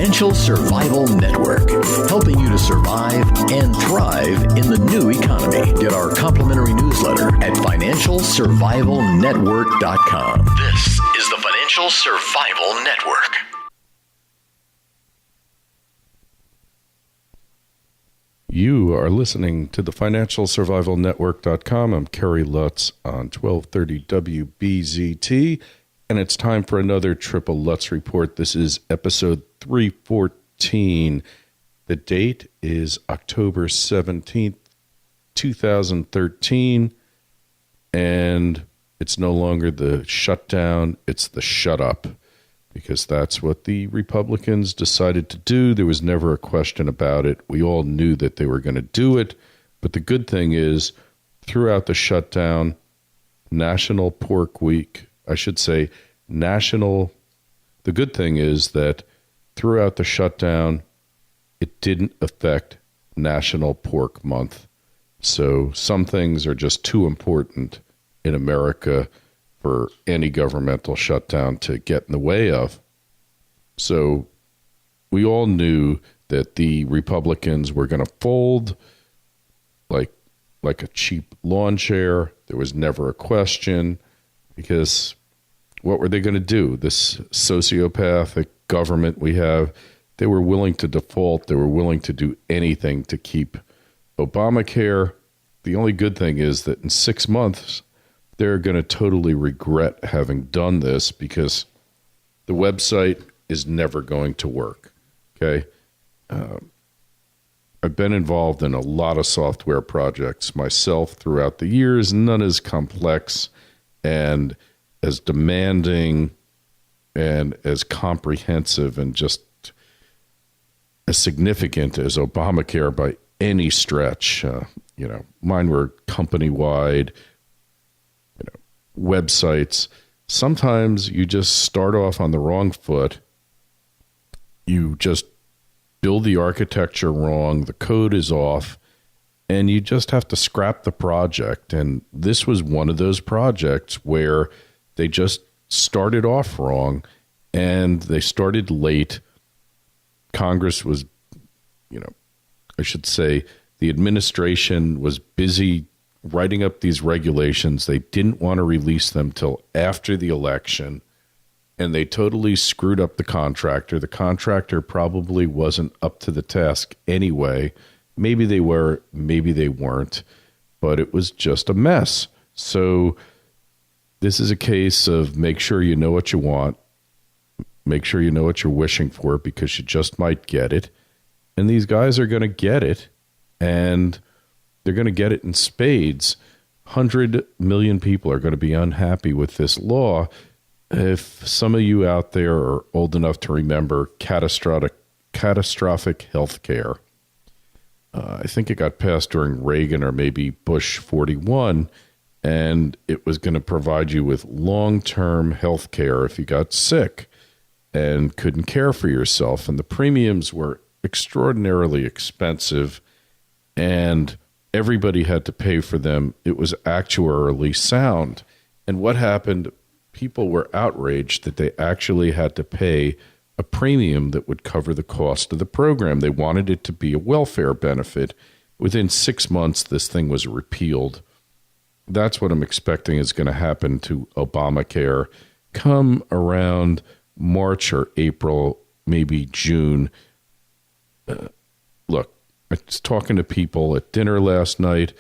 Financial Survival Network, helping you to survive and thrive in the new economy. Get our complimentary newsletter at financialsurvivalnetwork.com. This is the Financial Survival Network. You are listening to the financialsurvivalnetwork.com. I'm Kerry Lutz on 1230 WBZT, and it's time for another Triple Lutz Report. This is episode 314. The date is October 17th, 2013, and it's no longer the shutdown, it's the Shutup, because that's what the Republicans decided to do. There was never a question about it. We all knew that they were going to do it. But the good thing is, throughout the shutdown, National Pork Week, I should say, the good thing is that throughout the shutdown, it didn't affect National Pork Month. So some things are just too important in America for any governmental shutdown to get in the way of. So we all knew that the Republicans were going to fold like a cheap lawn chair. There was never a question, because what were they going to do? This sociopathic government we have, they were willing to default. They were willing to do anything to keep Obamacare. The only good thing is that in 6 months, they're going to totally regret having done this, because the website is never going to work. Okay. I've been involved in a lot of software projects myself throughout the years, none as complex and as demanding and as comprehensive and just as significant as Obamacare by any stretch. Mine were company-wide websites. Sometimes you just start off on the wrong foot. You just build the architecture wrong. The code is off, and you just have to scrap the project. And this was one of those projects where they just started off wrong, and they started late. Congress was, I should say, the administration was busy writing up these regulations. They didn't want to release them till after the election, and they totally screwed up the contractor. The contractor probably wasn't up to the task anyway. Maybe they were, maybe they weren't, but it was just a mess. So this is a case of make sure you know what you want, make sure you know what you're wishing for, because you just might get it. And these guys are going to get it, and they're going to get it in spades. 100 million people are going to be unhappy with this law. If some of you out there are old enough to remember catastrophic health care, I think it got passed during Reagan or maybe Bush 41, and it was going to provide you with long-term health care if you got sick and couldn't care for yourself. And the premiums were extraordinarily expensive, and everybody had to pay for them. It was actuarially sound. And what happened? People were outraged that they actually had to pay a premium that would cover the cost of the program. They wanted it to be a welfare benefit. Within 6 months, this thing was repealed. That's what I'm expecting is going to happen to Obamacare come around March or April, maybe June. Look, I was talking to people at dinner last night.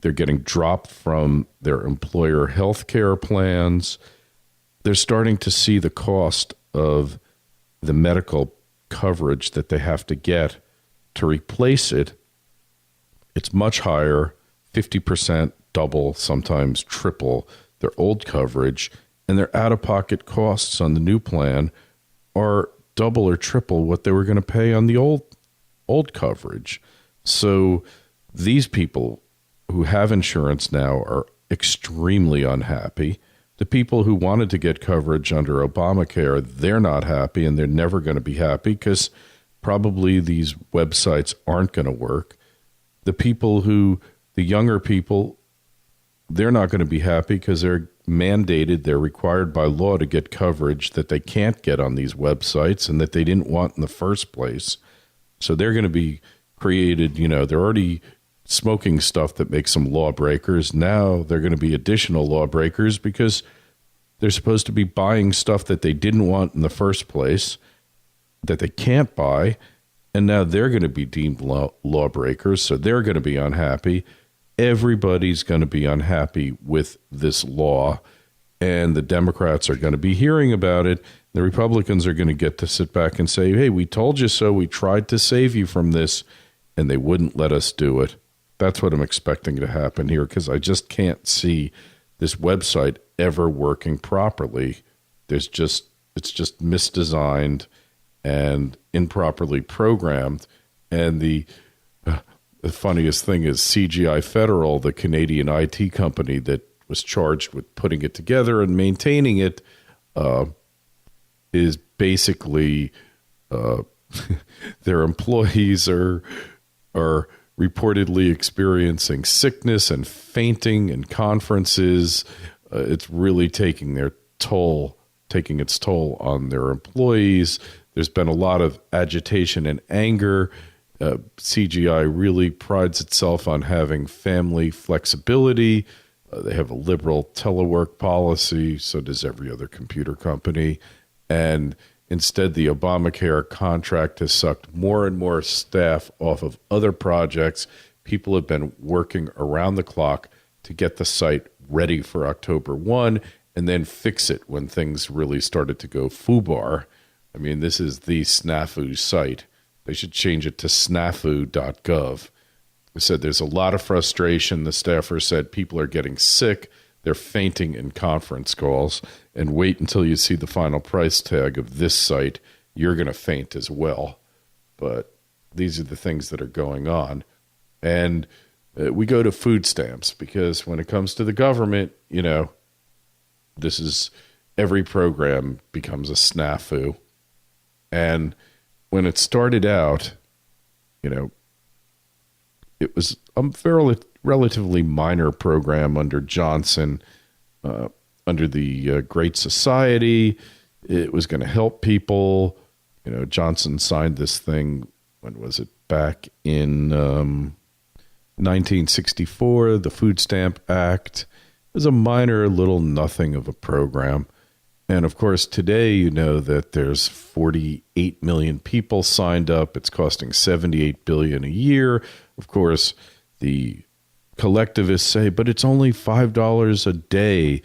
They're getting dropped from their employer health care plans. They're starting to see the cost of the medical coverage that they have to get to replace it. It's much higher, 50%, double, sometimes triple their old coverage, and their out-of-pocket costs on the new plan are double or triple what they were going to pay on the old coverage. So these people who have insurance now are extremely unhappy. The people who wanted to get coverage under Obamacare, they're not happy, and they're never going to be happy because probably these websites aren't going to work. The younger people, they're not going to be happy because they're mandated, they're required by law to get coverage that they can't get on these websites and that they didn't want in the first place. So they're going to be created, they're already smoking stuff that makes them lawbreakers. Now they're going to be additional lawbreakers because they're supposed to be buying stuff that they didn't want in the first place, that they can't buy, and now they're going to be deemed lawbreakers, so they're going to be unhappy. Everybody's going to be unhappy with this law, and the Democrats are going to be hearing about it. The Republicans are going to get to sit back and say, hey, we told you so. We tried to save you from this, and they wouldn't let us do it. That's what I'm expecting to happen here, because I just can't see this website ever working properly. It's just misdesigned and improperly programmed. And the funniest thing is CGI Federal, the Canadian IT company that was charged with putting it together and maintaining it, is basically their employees are reportedly experiencing sickness and fainting in conferences. It's really taking its toll on their employees. There's been a lot of agitation and anger. CGI really prides itself on having family flexibility. They have a liberal telework policy, so does every other computer company. And instead, the Obamacare contract has sucked more and more staff off of other projects. People have been working around the clock to get the site ready for October 1 and then fix it when things really started to go foobar. I mean, this is the snafu site. They should change it to snafu.gov. They said there's a lot of frustration. The staffer said people are getting sick. They're fainting in conference calls. And wait until you see the final price tag of this site. You're going to faint as well. But these are the things that are going on. And we go to food stamps because when it comes to the government, this is every program becomes a snafu. And when it started out, it was a fairly relatively minor program under Johnson, under the Great Society. It was going to help people. Johnson signed this thing, when was it? Back in 1964, the Food Stamp Act. It was a minor little nothing of a program. And of course, today, that there's 48 million people signed up. It's costing $78 billion a year. Of course, the collectivists say, but it's only $5 a day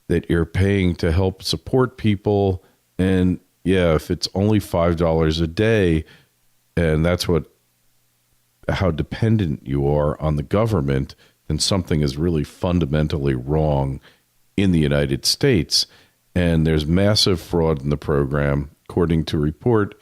that you're paying to help support people. And yeah, if it's only $5 a day, and that's how dependent you are on the government, then something is really fundamentally wrong in the United States. And there's massive fraud in the program. According to a report,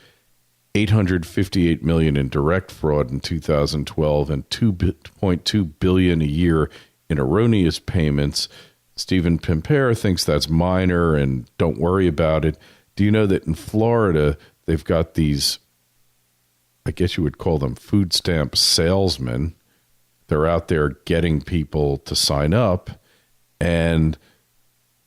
$858 million in direct fraud in 2012 and $2.2 billion a year in erroneous payments. Stephen Pimpere thinks that's minor and don't worry about it. Do you know that in Florida, they've got these, I guess you would call them food stamp salesmen. They're out there getting people to sign up, and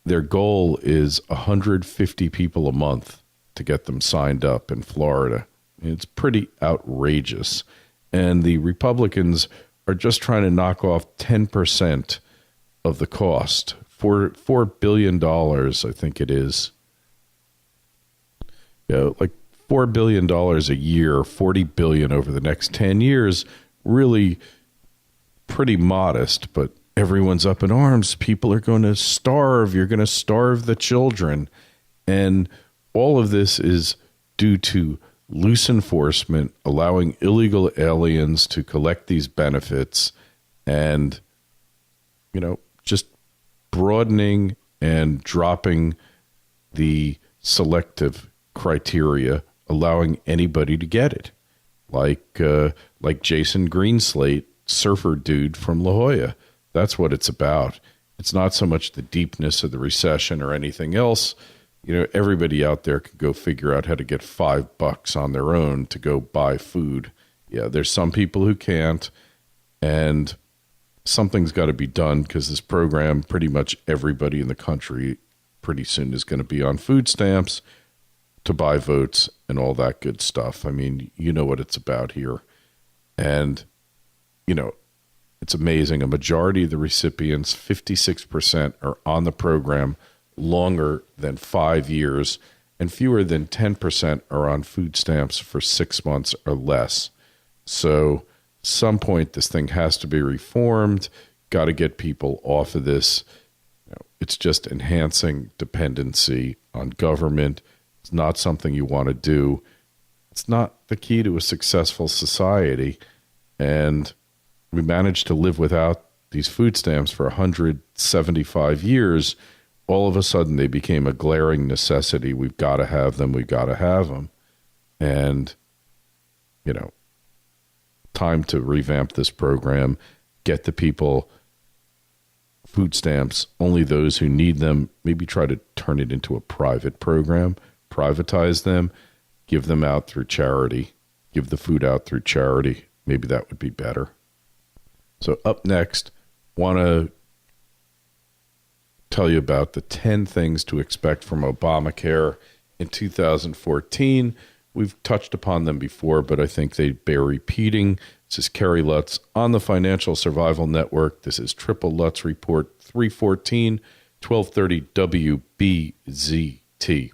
their goal is 150 people a month to get them signed up in Florida. It's pretty outrageous. And the Republicans are just trying to knock off 10% of the cost. $4 billion, I think it is. Like $4 billion a year, $40 billion over the next 10 years, really pretty modest, but everyone's up in arms. People are going to starve. You're going to starve the children. And all of this is due to loose enforcement, allowing illegal aliens to collect these benefits, and, just broadening and dropping the selective criteria, allowing anybody to get it. Like Jason Greenslate, surfer dude from La Jolla. That's what it's about. It's not so much the deepness of the recession or anything else. Everybody out there can go figure out how to get $5 on their own to go buy food. Yeah, there's some people who can't. And something's got to be done because this program, pretty much everybody in the country pretty soon is going to be on food stamps to buy votes and all that good stuff. I mean, you know what it's about here. And, you know, it's amazing. A majority of the recipients, 56%, are on the program longer than 5 years, and fewer than 10% are on food stamps for 6 months or less. So some point this thing has to be reformed. Got to get people off of this. You know, it's just enhancing dependency on government. It's not something you want to do. It's not the key to a successful society. And we managed to live without these food stamps for 175 years. All of a sudden, they became a glaring necessity. We've got to have them. We've got to have them. And, you know, time to revamp this program, get the people food stamps, only those who need them, maybe try to turn it into a private program, privatize them, give them out through charity, give the food out through charity. Maybe that would be better. So up next, want to tell you about the 10 things to expect from Obamacare in 2014. We've touched upon them before, but I think they bear repeating. This is Kerry Lutz on the Financial Survival Network. This is Triple Lutz Report 314, 1230 WBZT.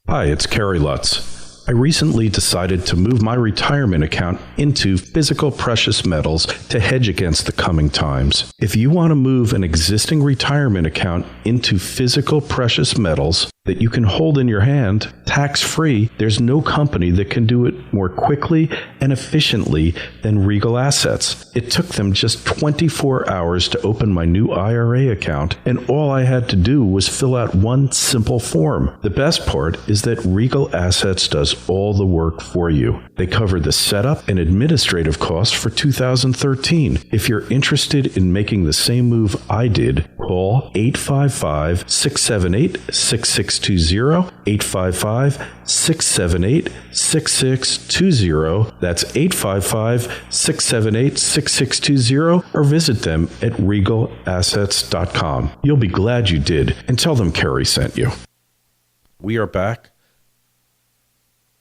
Hi, it's Kerry Lutz. I recently decided to move my retirement account into physical precious metals to hedge against the coming times. If you want to move an existing retirement account into physical precious metals that you can hold in your hand, tax-free, there's no company that can do it more quickly and efficiently than Regal Assets. It took them just 24 hours to open my new IRA account, and all I had to do was fill out one simple form. The best part is that Regal Assets does all the work for you. They cover the setup and administrative costs for 2013. If you're interested in making the same move I did, call 855-678-6620, 855-678-6620. That's 855-678-6620, or visit them at regalassets.com. You'll be glad you did, and tell them Kerry sent you. We are back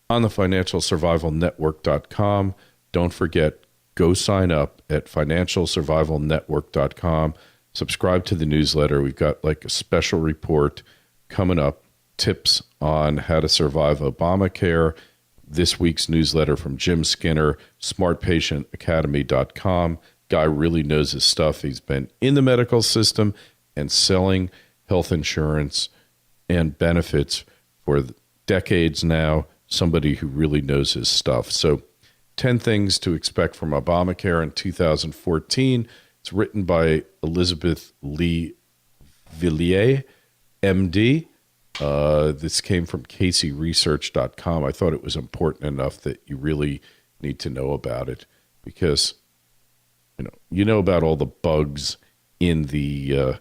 on the financialsurvivalnetwork.com. Don't forget, go sign up at financialsurvivalnetwork.com. Subscribe to the newsletter. We've got like a special report coming up, tips on how to survive Obamacare. This week's newsletter from Jim Skinner, smartpatientacademy.com. Guy really knows his stuff. He's been in the medical system and selling health insurance and benefits for decades now. Somebody who really knows his stuff. So 10 things to expect from Obamacare in 2014. It's written by Elizabeth Lee Villiers, MD. This came from CaseyResearch.com. I thought it was important enough that you really need to know about it because, you know about all the bugs in the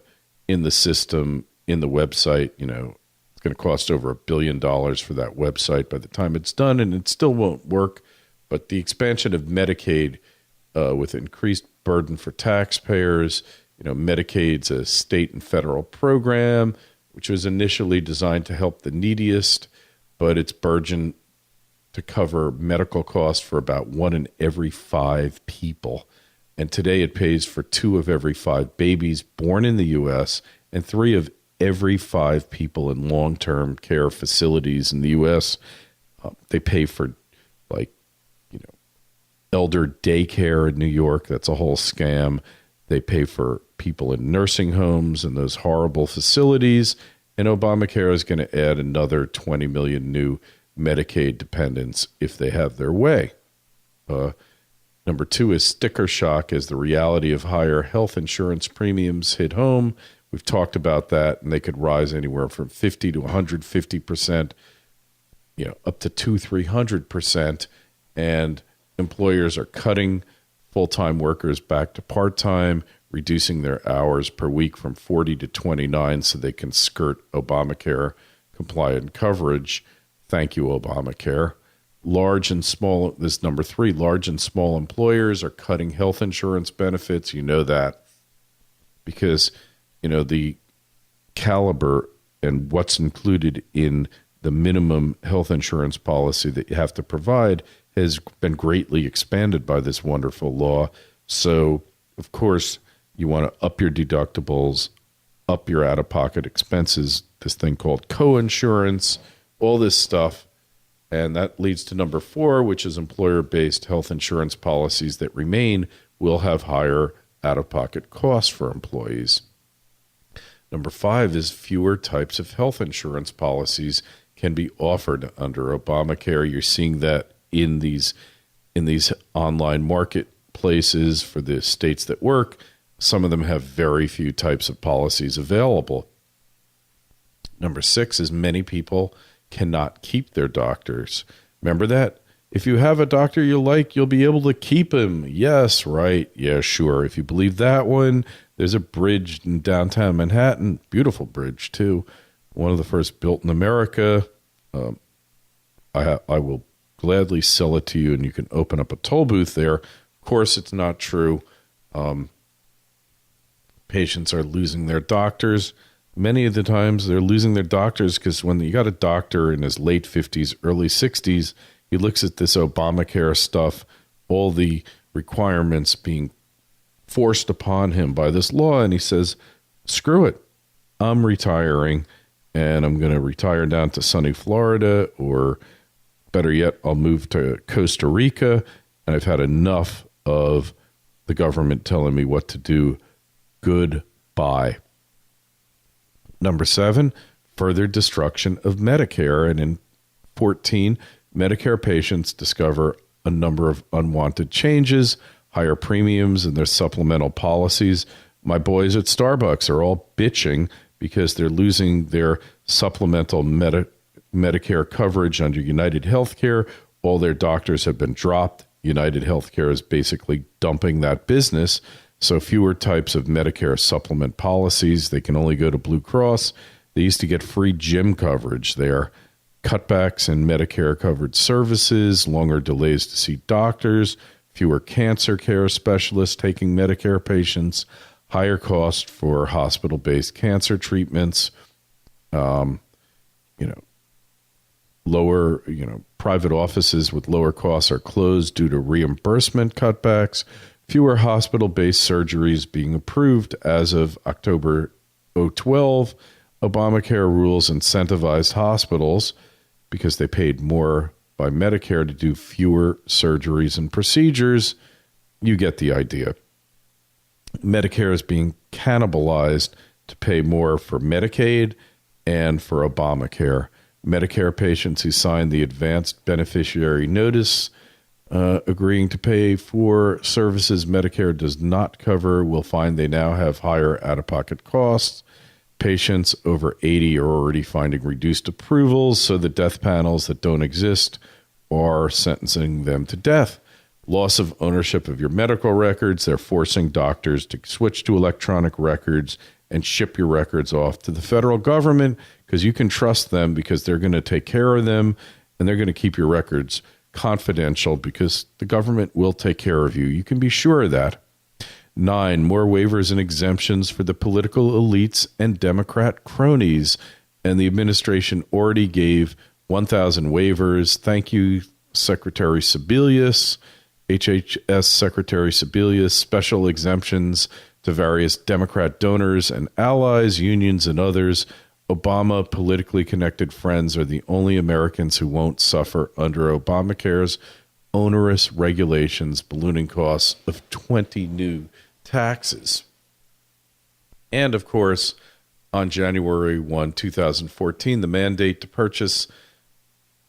system, in the website. It's going to cost over $1 billion for that website by the time it's done, and it still won't work. But the expansion of Medicaid with increased burden for taxpayers, Medicaid's a state and federal program, which was initially designed to help the neediest, but it's burgeoned to cover medical costs for about 1 in every 5 people. And today it pays for 2 of every 5 babies born in the U.S. and 3 of every 5 people in long-term care facilities in the U.S. They pay for, elder daycare in New York. That's a whole scam. They pay for people in nursing homes and those horrible facilities. And Obamacare is going to add another 20 million new Medicaid dependents if they have their way. Number 2 is sticker shock as the reality of higher health insurance premiums hit home. We've talked about that, and they could rise anywhere from 50 to 150%, up to 200-300%. And employers are cutting full-time workers back to part-time, reducing their hours per week from 40 to 29 so they can skirt Obamacare compliant coverage. Thank you, Obamacare. This is number 3, large and small employers are cutting health insurance benefits. You know that. because, the caliber and what's included in the minimum health insurance policy that you have to provide has been greatly expanded by this wonderful law. So, of course, you want to up your deductibles, up your out-of-pocket expenses, this thing called coinsurance, all this stuff. And that leads to number 4, which is employer-based health insurance policies that remain will have higher out-of-pocket costs for employees. Number 5 is fewer types of health insurance policies can be offered under Obamacare. You're seeing that in these online marketplaces for the states that work. Some of them have very few types of policies available. Number 6 is many people cannot keep their doctors. Remember that? If you have a doctor you like, you'll be able to keep him. Yes, right. Yeah, sure. If you believe that one, there's a bridge in downtown Manhattan. Beautiful bridge, too. One of the first built in America. I will gladly sell it to you, and you can open up a toll booth there. Of course, it's not true. Patients are losing their doctors. Many of the times they're losing their doctors because when you got a doctor in his late 50s, early 60s, he looks at this Obamacare stuff, all the requirements being forced upon him by this law, and he says, screw it. I'm retiring, and I'm going to retire down to sunny Florida, or better yet, I'll move to Costa Rica, and I've had enough of the government telling me what to do. Goodbye. Number 7, further destruction of Medicare. And in 14, Medicare patients discover a number of unwanted changes, higher premiums in their supplemental policies. My boys at Starbucks are all bitching because they're losing their supplemental Medicare coverage under United Healthcare. All their doctors have been dropped. United Healthcare is basically dumping that business. So fewer types of Medicare supplement policies. They can only go to Blue Cross. They used to get free gym coverage there. Cutbacks in Medicare-covered services, longer delays to see doctors, fewer cancer care specialists taking Medicare patients, higher cost for hospital-based cancer treatments, lower, private offices with lower costs are closed due to reimbursement cutbacks, fewer hospital-based surgeries being approved as of October 2012. Obamacare rules incentivized hospitals because they paid more by Medicare to do fewer surgeries and procedures. You get the idea. Medicare is being cannibalized to pay more for Medicaid and for Obamacare. Medicare patients who signed the advanced beneficiary notice agreeing to pay for services Medicare does not cover will find they now have higher out-of-pocket costs. Patients over 80 are already finding reduced approvals, so the death panels that don't exist are sentencing them to death. Loss of ownership of your medical records. They're forcing doctors to switch to electronic records and ship your records off to the federal government because you can trust them because they're going to take care of them and they're going to keep your records confidential because the government will take care of you. You can be sure of that. 9, more waivers and exemptions for the political elites and Democrat cronies. And the administration already gave 1,000 waivers. Thank you, Secretary Sebelius, HHS Secretary Sebelius, special exemptions to various Democrat donors and allies, unions, and others. Obama politically connected friends are the only Americans who won't suffer under Obamacare's onerous regulations, ballooning costs of 20 new taxes. And, of course, on January 1, 2014, the mandate to purchase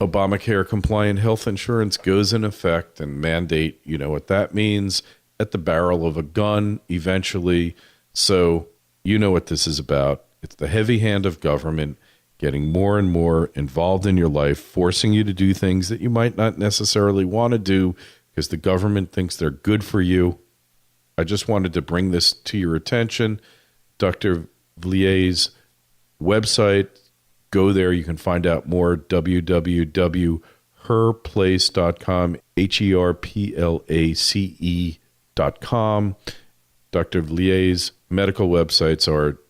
Obamacare-compliant health insurance goes in effect, and mandate, you know what that means, at the barrel of a gun eventually. So you know what this is about. It's the heavy hand of government getting more and more involved in your life, forcing you to do things that you might not necessarily want to do because the government thinks they're good for you. I just wanted to bring this to your attention. Dr. Vlie's website, go there. You can find out more, www.herplace.com, HERPLACE.com. Dr. Lie's medical websites are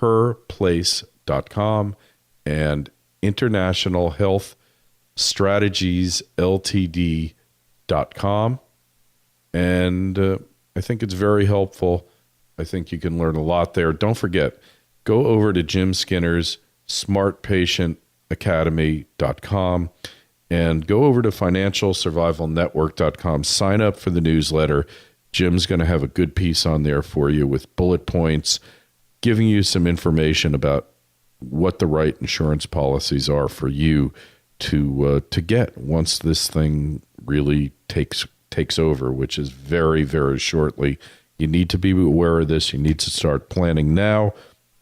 herplace.com and internationalhealthstrategiesltd.com. And I think it's very helpful. I think you can learn a lot there. Don't forget, go over to Jim Skinner's smartpatientacademy.com and go over to financialsurvivalnetwork.com. Sign up for the newsletter. Jim's going to have a good piece on there for you with bullet points, giving you some information about what the right insurance policies are for you to get once this thing really takes over, which is very, very shortly. You need to be aware of this. You need to start planning now.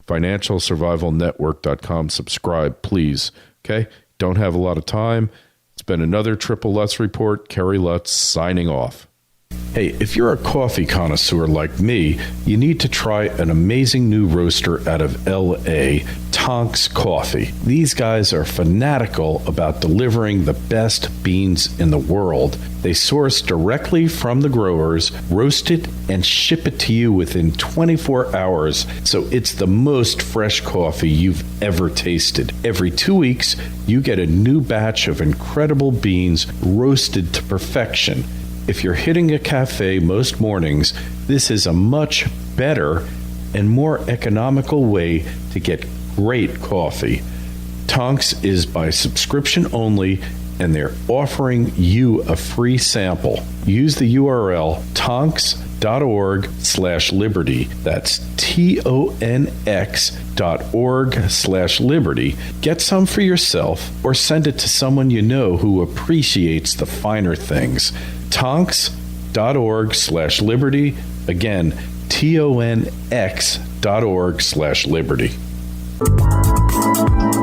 FinancialSurvivalNetwork.com. Subscribe, please. Okay? Don't have a lot of time. It's been another Triple Lutz Report. Kerry Lutz signing off. Hey, if you're a coffee connoisseur like me, you need to try an amazing new roaster out of L.A., Tonks Coffee. These guys are fanatical about delivering the best beans in the world. They source directly from the growers, roast it, and ship it to you within 24 hours, so it's the most fresh coffee you've ever tasted. Every 2 weeks, you get a new batch of incredible beans roasted to perfection. If you're hitting a cafe most mornings, this is a much better and more economical way to get great coffee. Tonks is by subscription only, and they're offering you a free sample. Use the URL tonks.org/liberty. That's TONX.org/liberty. Get some for yourself or send it to someone you know who appreciates the finer things. Tonks.org/liberty. Again, TONX.org/liberty.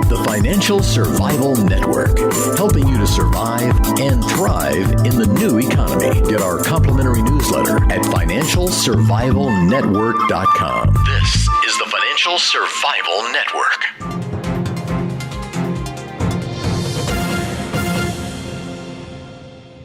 The Financial Survival Network, helping you to survive and thrive in the new economy. Get our complimentary newsletter at financialsurvivalnetwork.com. This is the Financial Survival Network.